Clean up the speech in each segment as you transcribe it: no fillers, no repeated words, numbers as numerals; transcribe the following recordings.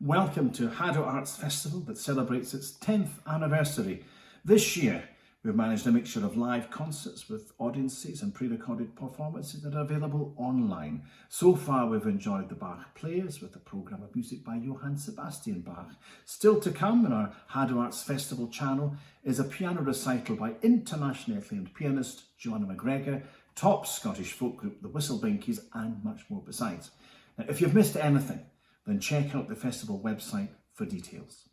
Welcome to Haddo Arts Festival that celebrates its 10th anniversary. This year, we've managed a mixture of live concerts with audiences and pre-recorded performances that are available online. So far, we've enjoyed the Bach Players with a programme of music by Johann Sebastian Bach. Still to come in our Haddo Arts Festival channel is a piano recital by internationally acclaimed pianist Joanna MacGregor, top Scottish folk group the Whistlebinkies, and much more besides. Now, if you've missed anything, then check out the festival website for details.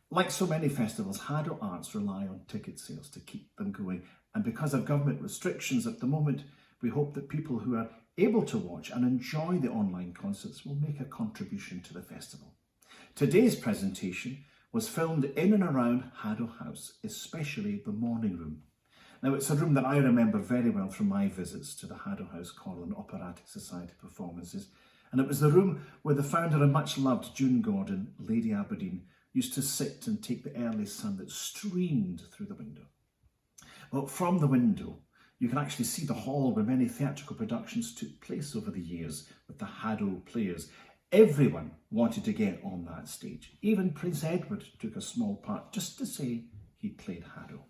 Like so many festivals, Haddo Arts rely on ticket sales to keep them going, and because of government restrictions at the moment, we hope that people who are able to watch and enjoy the online concerts will make a contribution to the festival. Today's presentation was filmed in and around Haddo House, especially the morning room. Now, it's a room that I remember very well from my visits to the Haddo House Choral and Operatic Society performances, and it was the room where the founder and much loved June Gordon, Lady Aberdeen, used to sit and take the early sun that streamed through the window. Well, from the window, you can actually see the hall where many theatrical productions took place over the years with the Haddo Players. Everyone wanted to get on that stage. Even Prince Edward took a small part just to say he played Haddo.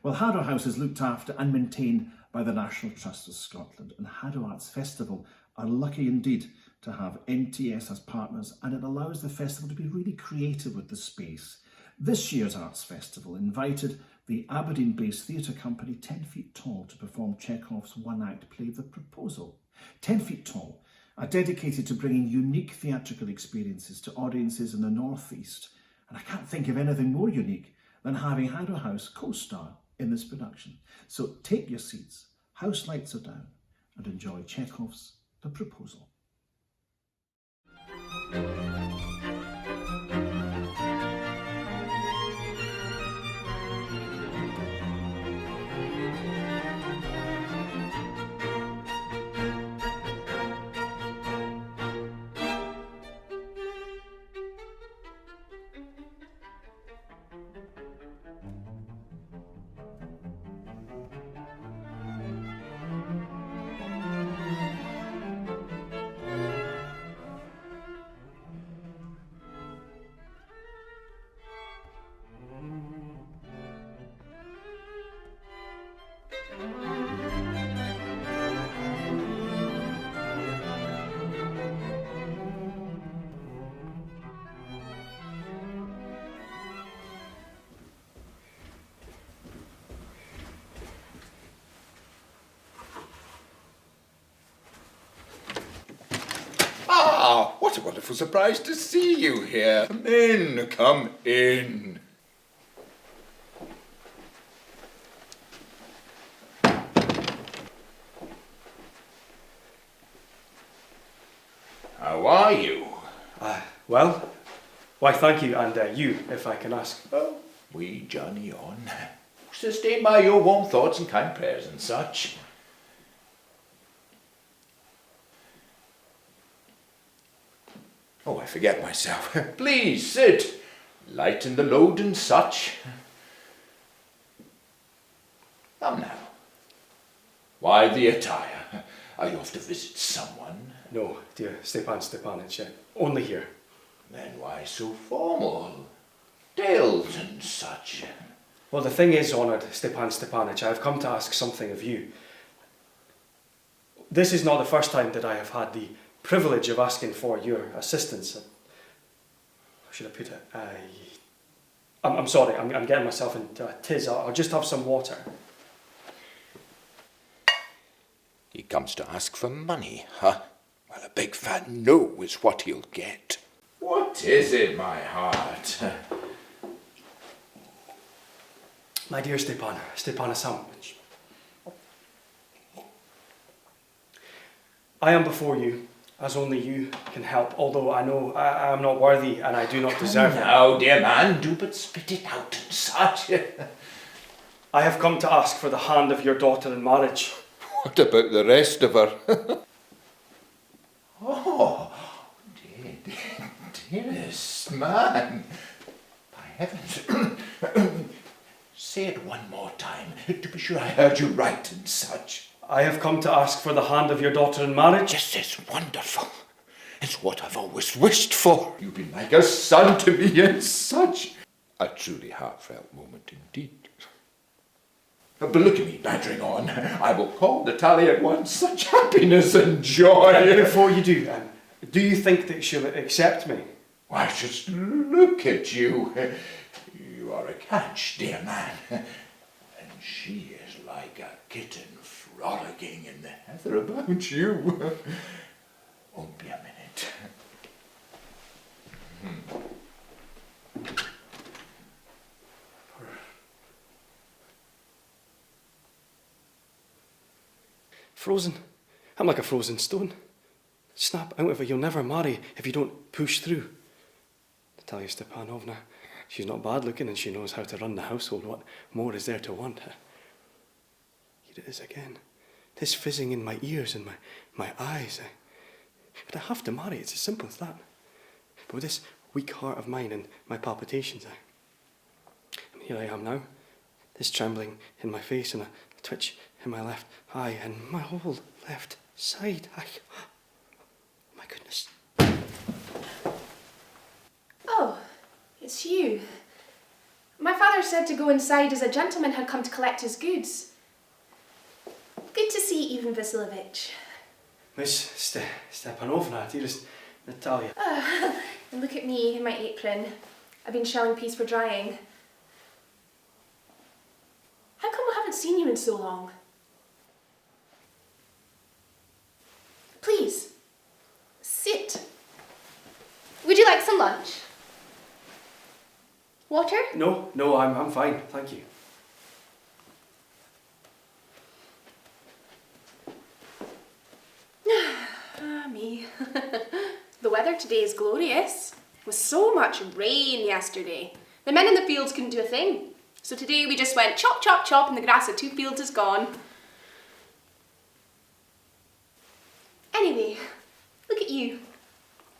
Well, Haddo House is looked after and maintained by the National Trust of Scotland, and Haddo Arts Festival are lucky indeed to have NTS as partners, and it allows the festival to be really creative with the space. This year's Arts Festival invited the Aberdeen-based theatre company 10 Feet Tall to perform Chekhov's one-act play The Proposal. 10 Feet Tall are dedicated to bringing unique theatrical experiences to audiences in the North East, and I can't think of anything more unique than having Haddo House co-star in this production. So take your seats, house lights are down, and enjoy Chekhov's The Proposal. Ah, what a wonderful surprise to see you here. Come in, come in. How are you? Well, why thank you, and you, if I can ask. Oh, we journey on, sustained by your warm thoughts and kind prayers and such. Oh, I forget myself. Please sit. Lighten the load and such. Come now. Why the attire? Are you off to visit someone? No, dear Stepan Stepanich, only here. Then why so formal? Tales and such. Well, the thing is, honoured Stepan Stepanich, I have come to ask something of you. This is not the first time that I have had the privilege of asking for your assistance. How should I put it? I'm sorry, I'm getting myself into a tiz. I'll just have some water. He comes to ask for money, huh? Well, a big fat no is what he'll get. What is it, my heart? My dear Stepan Samovich, I am before you, as only you can help, although I know I am not worthy and I do not deserve it. Now, dear man, do but spit it out and such. I have come to ask for the hand of your daughter in marriage. What about the rest of her? Oh, dearest man. By heavens. Say it one more time, to be sure I heard you right and such. I have come to ask for the hand of your daughter in marriage. This is wonderful. It's what I've always wished for. You've been like a son to me, and such a truly heartfelt moment indeed. But look at me bantering on. I will call Natalia at once. Such happiness and joy. Before you do you think that she'll accept me? Why, just look at you. You are a catch, dear man. And she is like a kitten frolicking in the heather about you. Won't be a minute. Frozen. I'm like a frozen stone. Snap out of it. You'll never marry if you don't push through. Natalia Stepanovna, she's not bad looking and she knows how to run the household. What more is there to want? Here it is again. This fizzing in my ears and my eyes. But I have to marry. It's as simple as that. But with this weak heart of mine and my palpitations, and here I am now. This trembling in my face and a twitch in my left eye and my whole left side. My goodness. Oh, it's you. My father said to go inside as a gentleman had come to collect his goods. Good to see Ivan Vasilovich. Miss Stepanovna, dearest Natalia. And look at me in my apron. I've been shelling peas for drying. How come I haven't seen you in so long? Please, sit. Would you like some lunch? Water? No, I'm fine, thank you. Me. The weather today is glorious. It was so much rain yesterday. The men in the fields couldn't do a thing. So today we just went chop, chop, chop and the grass of 2 fields is gone. Anyway, look at you.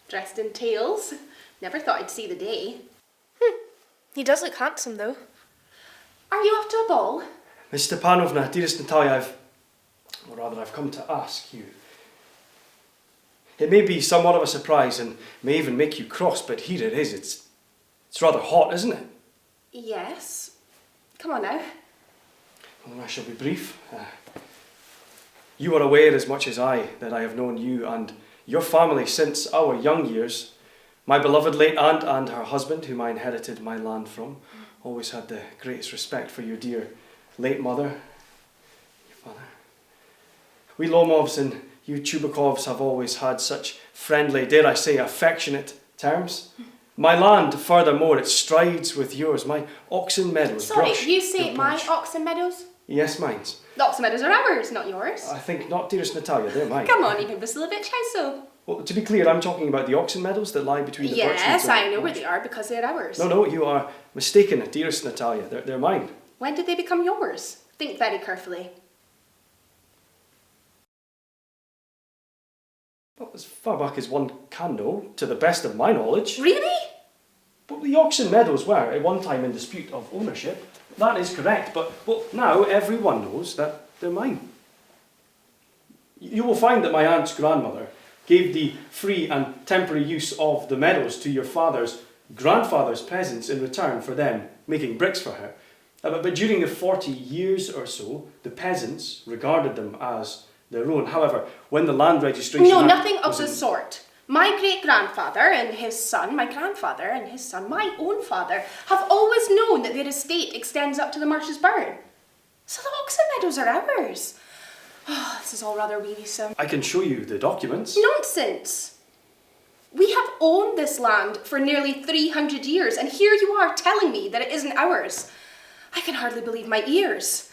Dressed in tails. Never thought I'd see the day. He does look handsome though. Are you off to a ball? Miss Stepanovna, dearest Natalia, I've come to ask you. It may be somewhat of a surprise and may even make you cross, but here it is. It's rather hot, isn't it? Yes. Come on now. Well, I shall be brief. You are aware as much as I that I have known you and your family since our young years. My beloved late aunt and her husband, whom I inherited my land from, always had the greatest respect for your dear late mother, your father. We Lomovs and you Chubakovs have always had such friendly, dare I say, affectionate terms. My land, furthermore, it strides with yours. My oxen meadows. Sorry, you say my oxen meadows? Yes, mine's. The oxen meadows are ours, not yours. I think not, dearest Natalia, they're mine. Come on, Ivan Vasilovich, how so? Well, to be clear, I'm talking about the oxen meadows that lie between the birch woods. Yes, I know where they are because they're ours. No, you are mistaken, dearest Natalia. They're mine. When did they become yours? Think very carefully. Well, as far back as one can know, to the best of my knowledge. Really? But the oxen meadows were at one time in dispute of ownership. That is correct, but well, now everyone knows that they're mine. You will find that my aunt's grandmother gave the free and temporary use of the meadows to your father's grandfather's peasants in return for them making bricks for her. But during the 40 years or so, the peasants regarded them as their own. However, when the land registration... No, nothing of the sort. My great-grandfather and his son, my grandfather and his son, my own father, have always known that their estate extends up to the Marsh's Burn. So the oxen meadows are ours. Oh, this is all rather wearisome. I can show you the documents. Nonsense! We have owned this land for nearly 300 years, and here you are telling me that it isn't ours. I can hardly believe my ears.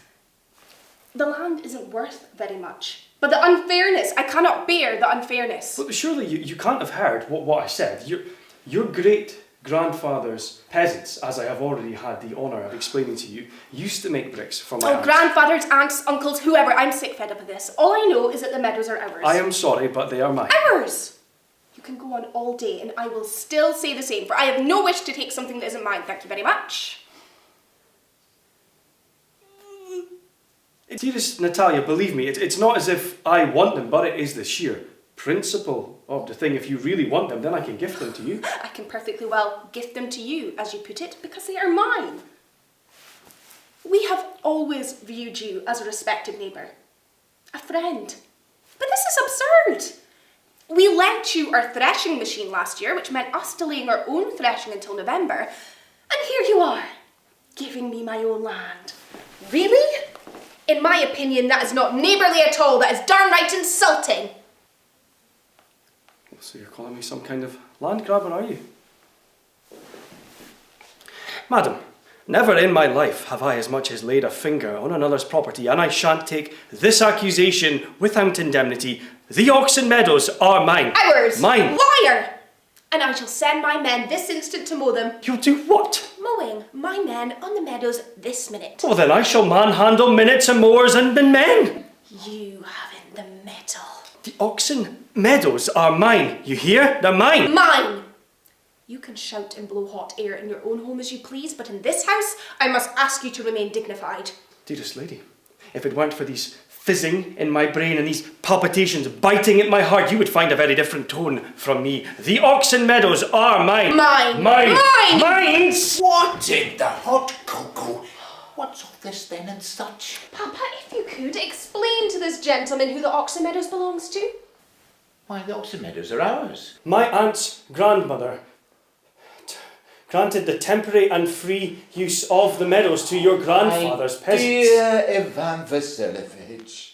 The land isn't worth very much. But the unfairness, I cannot bear the unfairness. But surely you can't have heard what I said. Your great-grandfather's peasants, as I have already had the honour of explaining to you, used to make bricks for my aunt. Grandfathers, aunts, uncles, whoever, I'm sick fed up of this. All I know is that the meadows are ours. I am sorry, but they are mine. Ours! You can go on all day and I will still say the same, for I have no wish to take something that isn't mine. Thank you very much. Dearest Natalia, believe me, it's not as if I want them, but it is the sheer principle of the thing. If you really want them, then I can gift them to you. I can perfectly well gift them to you, as you put it, because they are mine. We have always viewed you as a respected neighbour, a friend. But this is absurd. We lent you our threshing machine last year, which meant us delaying our own threshing until November. And here you are, giving me my own land. Really? In my opinion, that is not neighbourly at all. That is downright insulting. So you're calling me some kind of land grabber, are you? Madam, never in my life have I as much as laid a finger on another's property, and I shan't take this accusation without indemnity. The oxen meadows are mine. Ours! Mine! Liar! And I shall send my men this instant to mow them. You'll do what? Mowing my men on the meadows this minute. Well, then I shall manhandle minutes and mowers and men. You haven't the mettle. The oxen meadows are mine. You hear? They're mine. Mine! You can shout and blow hot air in your own home as you please, but in this house, I must ask you to remain dignified. Dearest lady, if it weren't for these fizzing in my brain and these palpitations biting at my heart, you would find a very different tone from me. The oxen meadows are mine. Mine! Mine! Mine! Mine! What in the hot cocoa? What's all this then and such? Papa, if you could, explain to this gentleman who the Oxen Meadows belongs to. Why, the Oxen Meadows are ours. My aunt's grandmother granted the temporary and free use of the meadows to your grandfather's peasants. Dear Ivan Vasilovich,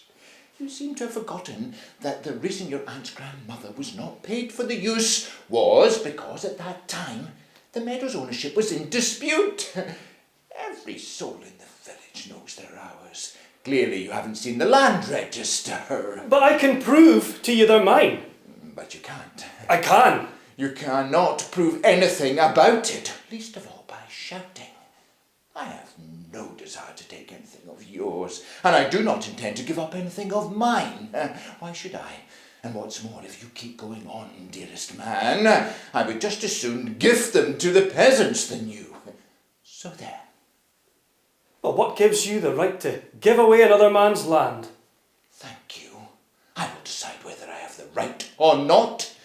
you seem to have forgotten that the reason your aunt's grandmother was not paid for the use was because at that time the meadows' ownership was in dispute. Every soul in the village knows they're ours. Clearly you haven't seen the land register. But I can prove to you they're mine. But you can't. I can. You cannot prove anything about it, least of all by shouting. I have no desire to take anything of yours, and I do not intend to give up anything of mine. Why should I? And what's more, if you keep going on, dearest man, I would just as soon gift them to the peasants than you. So there. Well, what gives you the right to give away another man's land? Thank you. I will decide whether I have the right or not.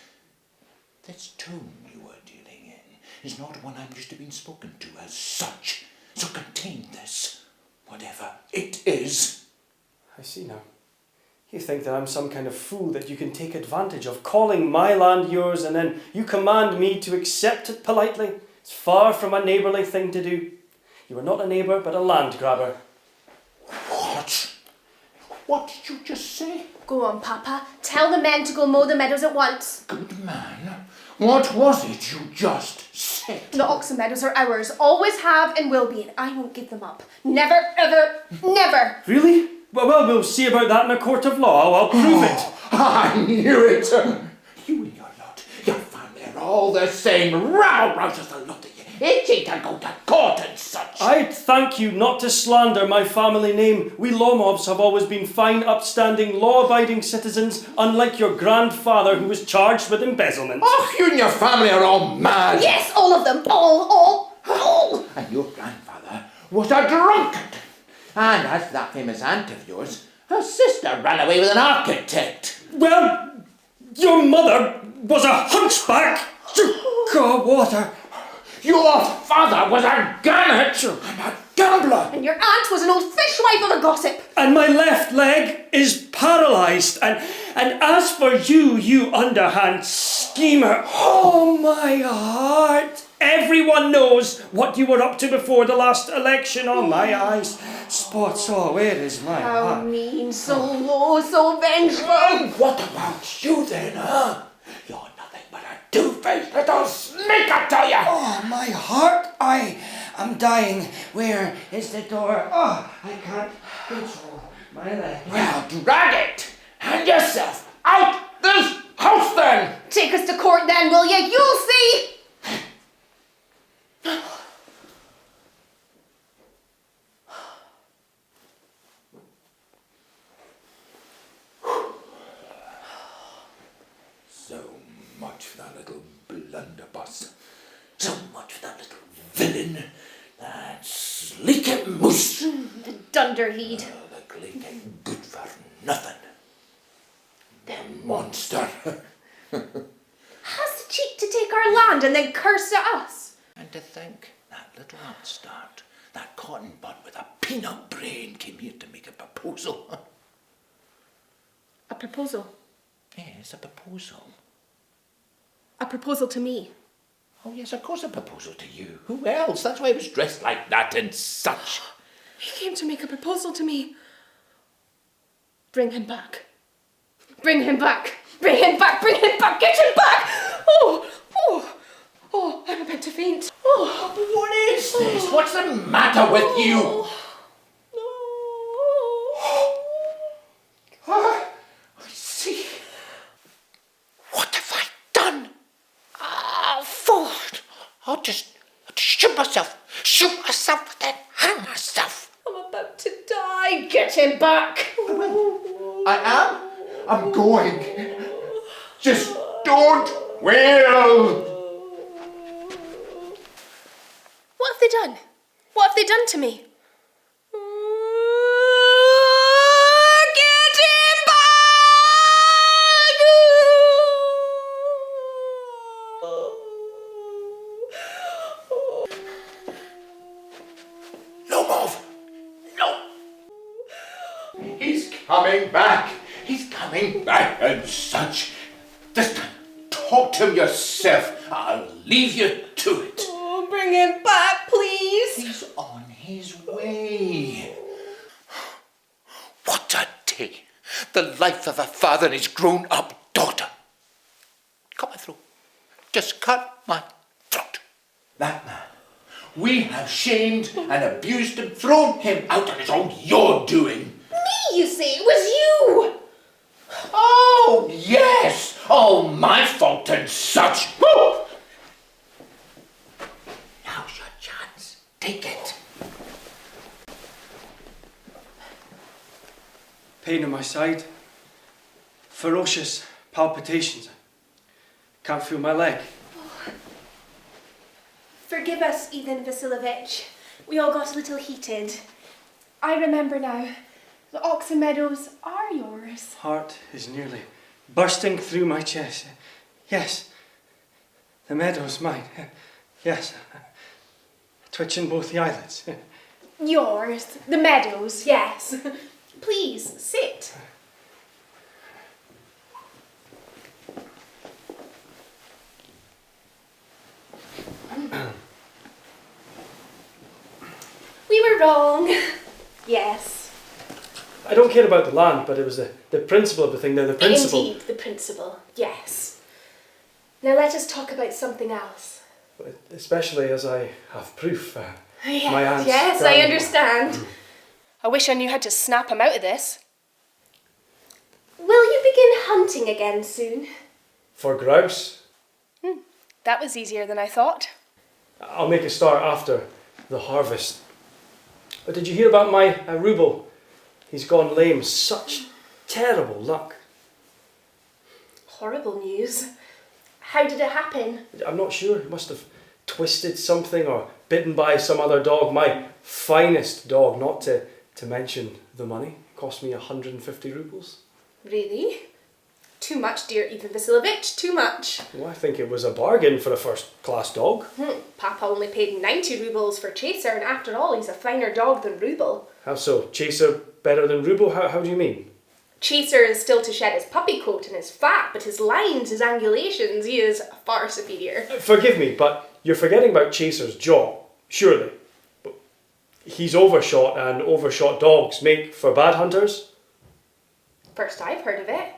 This tone you are dealing in is not one I'm used to being spoken to as such. So contain this, whatever it is. I see now. You think that I'm some kind of fool that you can take advantage of, calling my land yours, and then you command me to accept it politely. It's far from a neighbourly thing to do. You are not a neighbour, but a land grabber. What? What did you just say? Go on, Papa. Tell the men to go mow the meadows at once. Good man, what was it you just said? The Oxen Meadows are ours, always have and will be, and I won't give them up. Never, ever, never. Really? Well, we'll see about that in a court of law. I'll prove it. I knew it. You and your lot, your family are all the same. Rabble-rousers, the lot of you. Itching to go to court and such. I'd thank you not to slander my family name. We law-mobs have always been fine, upstanding, law-abiding citizens, unlike your grandfather who was charged with embezzlement. Oh, you and your family are all mad. Yes, all of them. All. And your grandfather was a drunkard. And as for that famous aunt of yours, her sister ran away with an architect. Well, your mother was a hunchback. God, water. Your father was a gannet and a gambler. And your aunt was an old fishwife of a gossip. And my left leg is paralysed. And as for you, you underhand schemer, oh my heart. Everyone knows what you were up to before the last election. Oh, my eyes. Spots, oh, where is my How heart? mean, so low, so vengeful. And what about you then, huh? You're nothing but a two-faced little snake, I tell you. Oh, my heart, I am dying. Where is the door? Oh, I can't control my leg. Well, drag it and yourself out this house then. Take us to court then, will you? You'll see. So much for that little blunderbuss. So much for that little villain. That sleeky moose. The dunderhead. The clique ain't good for nothing. The monster. Has the cheek to take our land and then curse at us. And to think that little upstart, that cotton bud with a peanut brain came here to make a proposal. A proposal? Yes, a proposal. A proposal to me. Oh yes, of course a proposal to you. Who else? That's why he was dressed like that and such. He came to make a proposal to me. Bring him back. Bring him back. Bring him back. Bring him back. Get him back. Oh, I'm about to faint. Oh. What is this? What's the matter with you? I see. What have I done? Fool! I'll just shoot myself and then hang myself. I'm about to die. Get him back. I am. I'm going. Just don't wail. What have they done? What have they done to me? Get him back! No move. No. He's coming back. He's coming back and such. Just talk to him yourself. I'll leave you to it. Oh, bring him back, please. He's on his way. What a day. The life of a father and his grown-up daughter. Cut my throat. Just cut my throat. That man. We have shamed and abused him, thrown him out, and it's all your doing. Me, you say? It was you. Oh, yes. All my fault and such. Woo! Now's your chance. Take it. Pain in my side. Ferocious palpitations. Can't feel my leg. Forgive us, Ivan Vasilovich. We all got a little heated. I remember now. The oxen meadows are yours. Heart is nearly bursting through my chest. Yes, the meadow's mine. Yes, twitching both the eyelids. Yours. The meadows, yes. Please, sit. We were wrong. Yes. I don't care about the land, but it was the principle of the thing. The principle. Indeed, the principle, yes. Now let us talk about something else. Especially as I have proof. Yes, my aunt's yes, I grandma. understand. I wish I knew how to snap him out of this. Will you begin hunting again soon? For grouse, That was easier than I thought. I'll make a start after the harvest. But did you hear about my Rubel? He's gone lame. Such terrible luck. Horrible news. How did it happen? I'm not sure. He must have twisted something or bitten by some other dog. My finest dog, not to mention the money. Cost me 150 rubles. Really? Too much, dear Ivan Vasilovich, too much. Well, I think it was a bargain for a first-class dog. Papa only paid 90 rubles for Chaser, and after all, he's a finer dog than Rubel. How so? Chaser better than Rubel? How do you mean? Chaser is still to shed his puppy coat and his fat, but his lines, his angulations, he is far superior. Forgive me, but you're forgetting about Chaser's jaw, surely. But he's overshot, and overshot dogs make for bad hunters. First I've heard of it.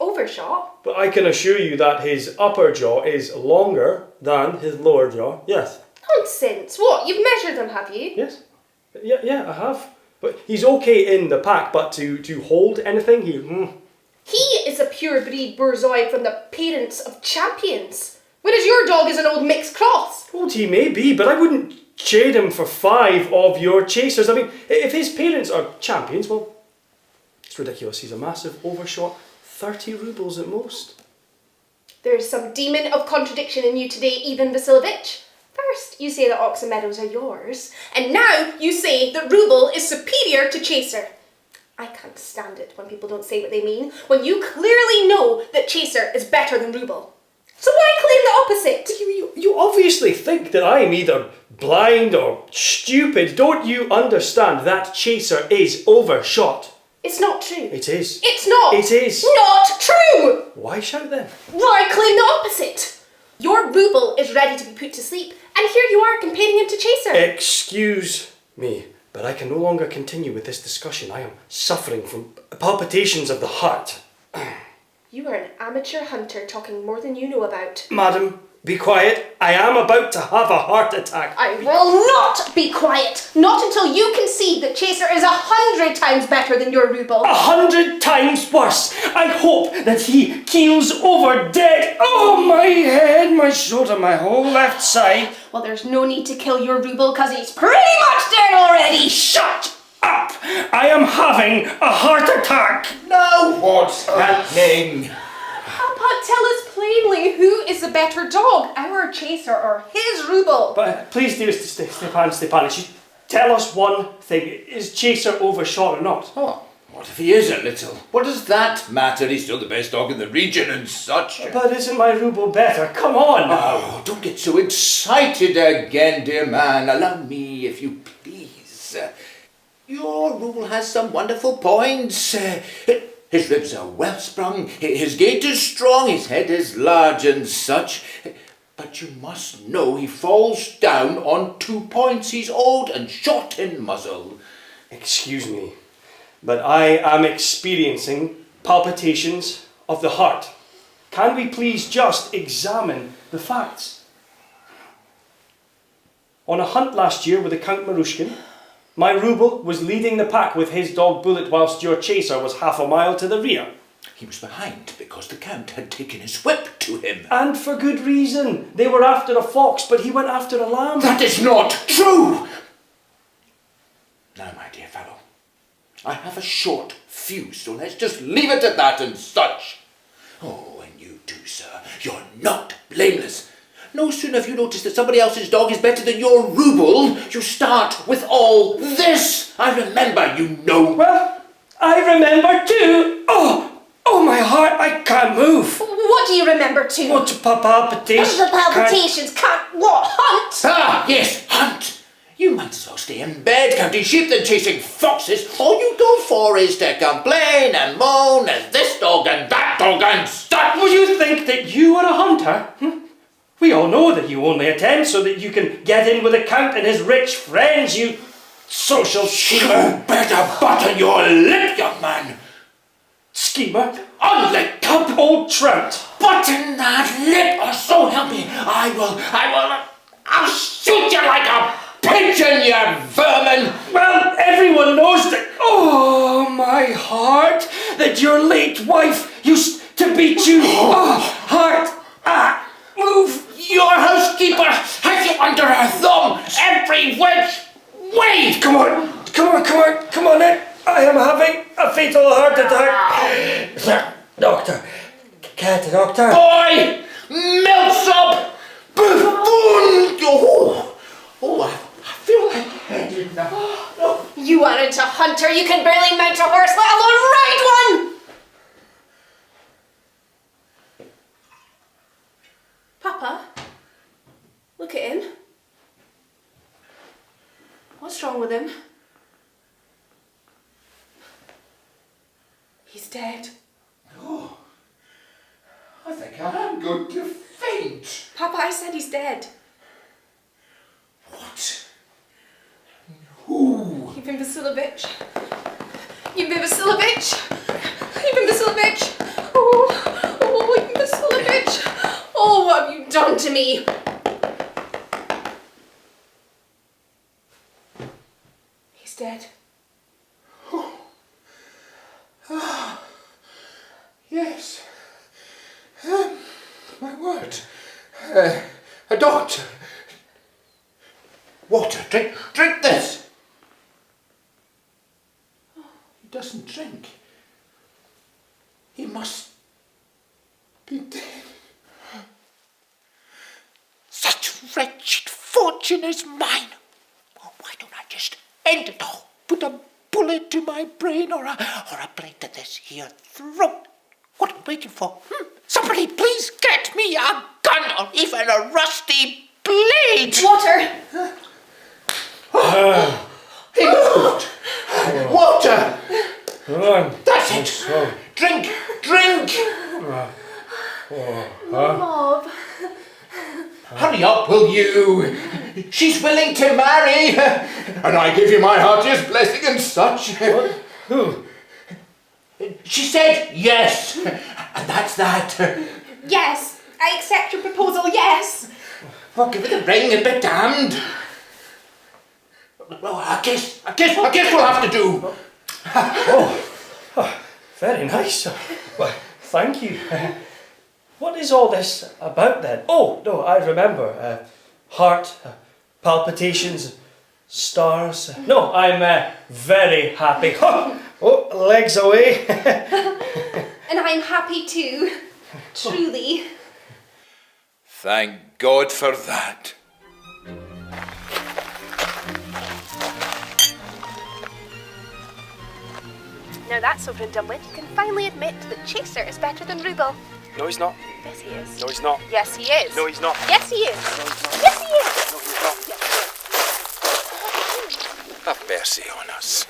Overshot? But I can assure you that his upper jaw is longer than his lower jaw. Yes. Nonsense. What? You've measured them, have you? Yes. Yeah, I have. But he's okay in the pack, but to hold anything, He is a pure breed borzoi from the parents of champions, whereas your dog is an old mixed cross. Well, he may be, but I wouldn't trade him for 5 of your Chasers. I mean, if his parents are champions, well, it's ridiculous. He's a massive overshot. 30 rubles at most. There's some demon of contradiction in you today, Ivan Vasilovich. First, you say that oxen meadows are yours, and now you say that Rubel is superior to Chaser. I can't stand it when people don't say what they mean, when you clearly know that Chaser is better than Ruble. So why claim the opposite? You obviously think that I am either blind or stupid. Don't you understand that Chaser is overshot? It's not true. It is. It's not. It is. Not true! Why shout then? Well, I claim the opposite. Your Ruble is ready to be put to sleep, and here you are comparing him to Chaser. Excuse me, but I can no longer continue with this discussion. I am suffering from palpitations of the heart. You are an amateur hunter talking more than you know about. Madam, be quiet. I am about to have a heart attack. I will not be quiet. Not until you concede that Chaser is 100 times better than your Ruble. 100 times worse. I hope that he keels over dead. Oh, my head, my shoulder, my whole left side. Well, there's no need to kill your Ruble because he's pretty much dead already. Shut up! I am having a heart attack. Now what's happening? Papa, tell us plainly who is the better dog, our Chaser or his Ruble? But please, dearest Stepan Stepanich, tell us one thing. Is Chaser overshot or not? Oh, what if he is a little? What does that matter? He's still the best dog in the region and such. But isn't my Ruble better? Come on now. Oh, don't get so excited again, dear man. Allow me, if you please. Your Ruble has some wonderful points. His ribs are well sprung, his gait is strong, his head is large and such. But you must know he falls down on 2 points. He's old and short in muzzle. Excuse me, but I am experiencing palpitations of the heart. Can we please just examine the facts? On a hunt last year with the Count Marushkin, my Ruble was leading the pack with his dog Bullet whilst your Chaser was half a mile to the rear. He was behind because the Count had taken his whip to him. And for good reason. They were after a fox, but he went after a lamb. That is not true! Now, my dear fellow, I have a short fuse, so let's just leave it at that and such. Oh, and you too, sir, you're not blameless. No sooner have you noticed that somebody else's dog is better than your Ruble, you start with all this. I remember, you know. Well, I remember too. Oh, my heart, I can't move. What do you remember too? What palpitations? The palpitations can't what? Hunt? Ah, yes, hunt. You might as well stay in bed counting sheep than chasing foxes. All you go for is to complain and moan and this dog and that dog and such. Would you think that you are a hunter? We all know that you only attend so that you can get in with the Count and his rich friends, you social schemer. You better button your lip, young man. Schemer? Unlicked Up, old trout. Button that lip, or so help me, I'll shoot you like a pigeon, you vermin. Well, everyone knows that, oh, my heart, that your late wife used to beat you. Oh, heart, move. Your housekeeper has you under her thumb every which way. Come on then. I am having a fatal heart attack. Doctor, get a doctor. Boy, milksop, buffoon. I feel like now. You aren't a hunter. You can barely mount a horse, let alone ride one. Papa, look at him. What's wrong with him? He's dead. Oh, I think I am going to faint. Papa, I said he's dead. What? Who? Ivan Vasilovich. Ivan Vasilovich. Ivan Vasilovich. Oh, Ivan Vasilovich. Oh, what have you done to me? He's dead. Yes. My word. A doctor. Water. Drink this. He doesn't drink. He must be dead. Such wretched fortune is mine. Oh, why don't I just end it all? Put a bullet bullet to my brain or a blade to this here throat. What am I waiting for? Somebody please get me a gun or even a rusty blade. Water! He moved. Water. Run. That's it. Drink. Love. Hurry up, will you? She's willing to marry, and I give you my heartiest blessing and such. Who? She said yes, and that's that. Yes, I accept your proposal, yes. Well, give it a ring and be damned. Well, I guess we'll have to do. Very nice. Well, thank you. What is all this about then? Oh, no, I remember. Heart, palpitations, stars. No, I'm very happy. Oh, legs away. And I'm happy too. Truly. Thank God for that. Now that's over and done with, you can finally admit that Chaser is better than Ruble. No, he's not. Yes, he is. No, he's not. Yes, he is. No, he's not. Yes, he is. No, he's not. Yes, he is. No, he's not. Have mercy on us.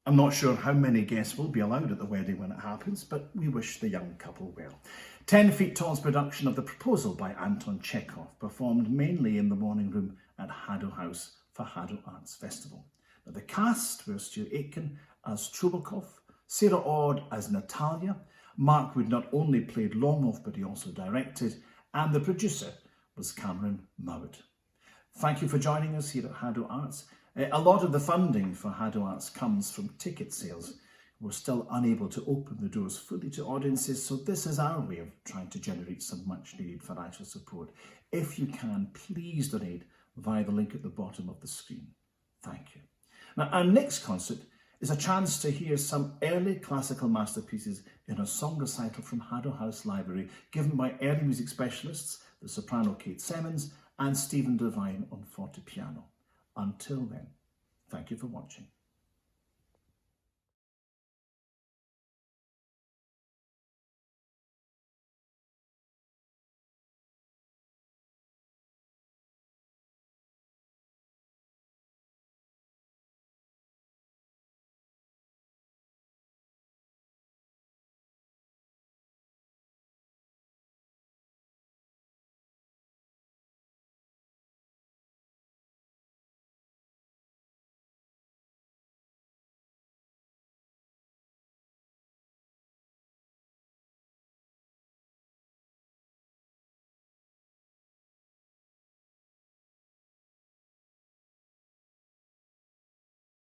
I'm not sure how many guests will be allowed at the wedding when it happens, but we wish the young couple well. 10 Feet Tall's production of The Proposal by Anton Chekhov, performed mainly in the morning room at Haddo House for Haddo Arts Festival. Now, the cast were Stewart as Trubakov, Sarah Aud as Natalia, Mark Wood not only played Longmouth but he also directed, and the producer was Cameron Mowat. Thank you for joining us here at Haddo Arts. A lot of the funding for Haddo Arts comes from ticket sales. We're still unable to open the doors fully to audiences, so this is our way of trying to generate some much needed financial support. If you can, please donate via the link at the bottom of the screen. Thank you. Now, our next concert is a chance to hear some early classical masterpieces in a song recital from Haddo House Library, given by early music specialists, the soprano Kate Semmens and Devine on Fortepiano. Until then, thank you for watching.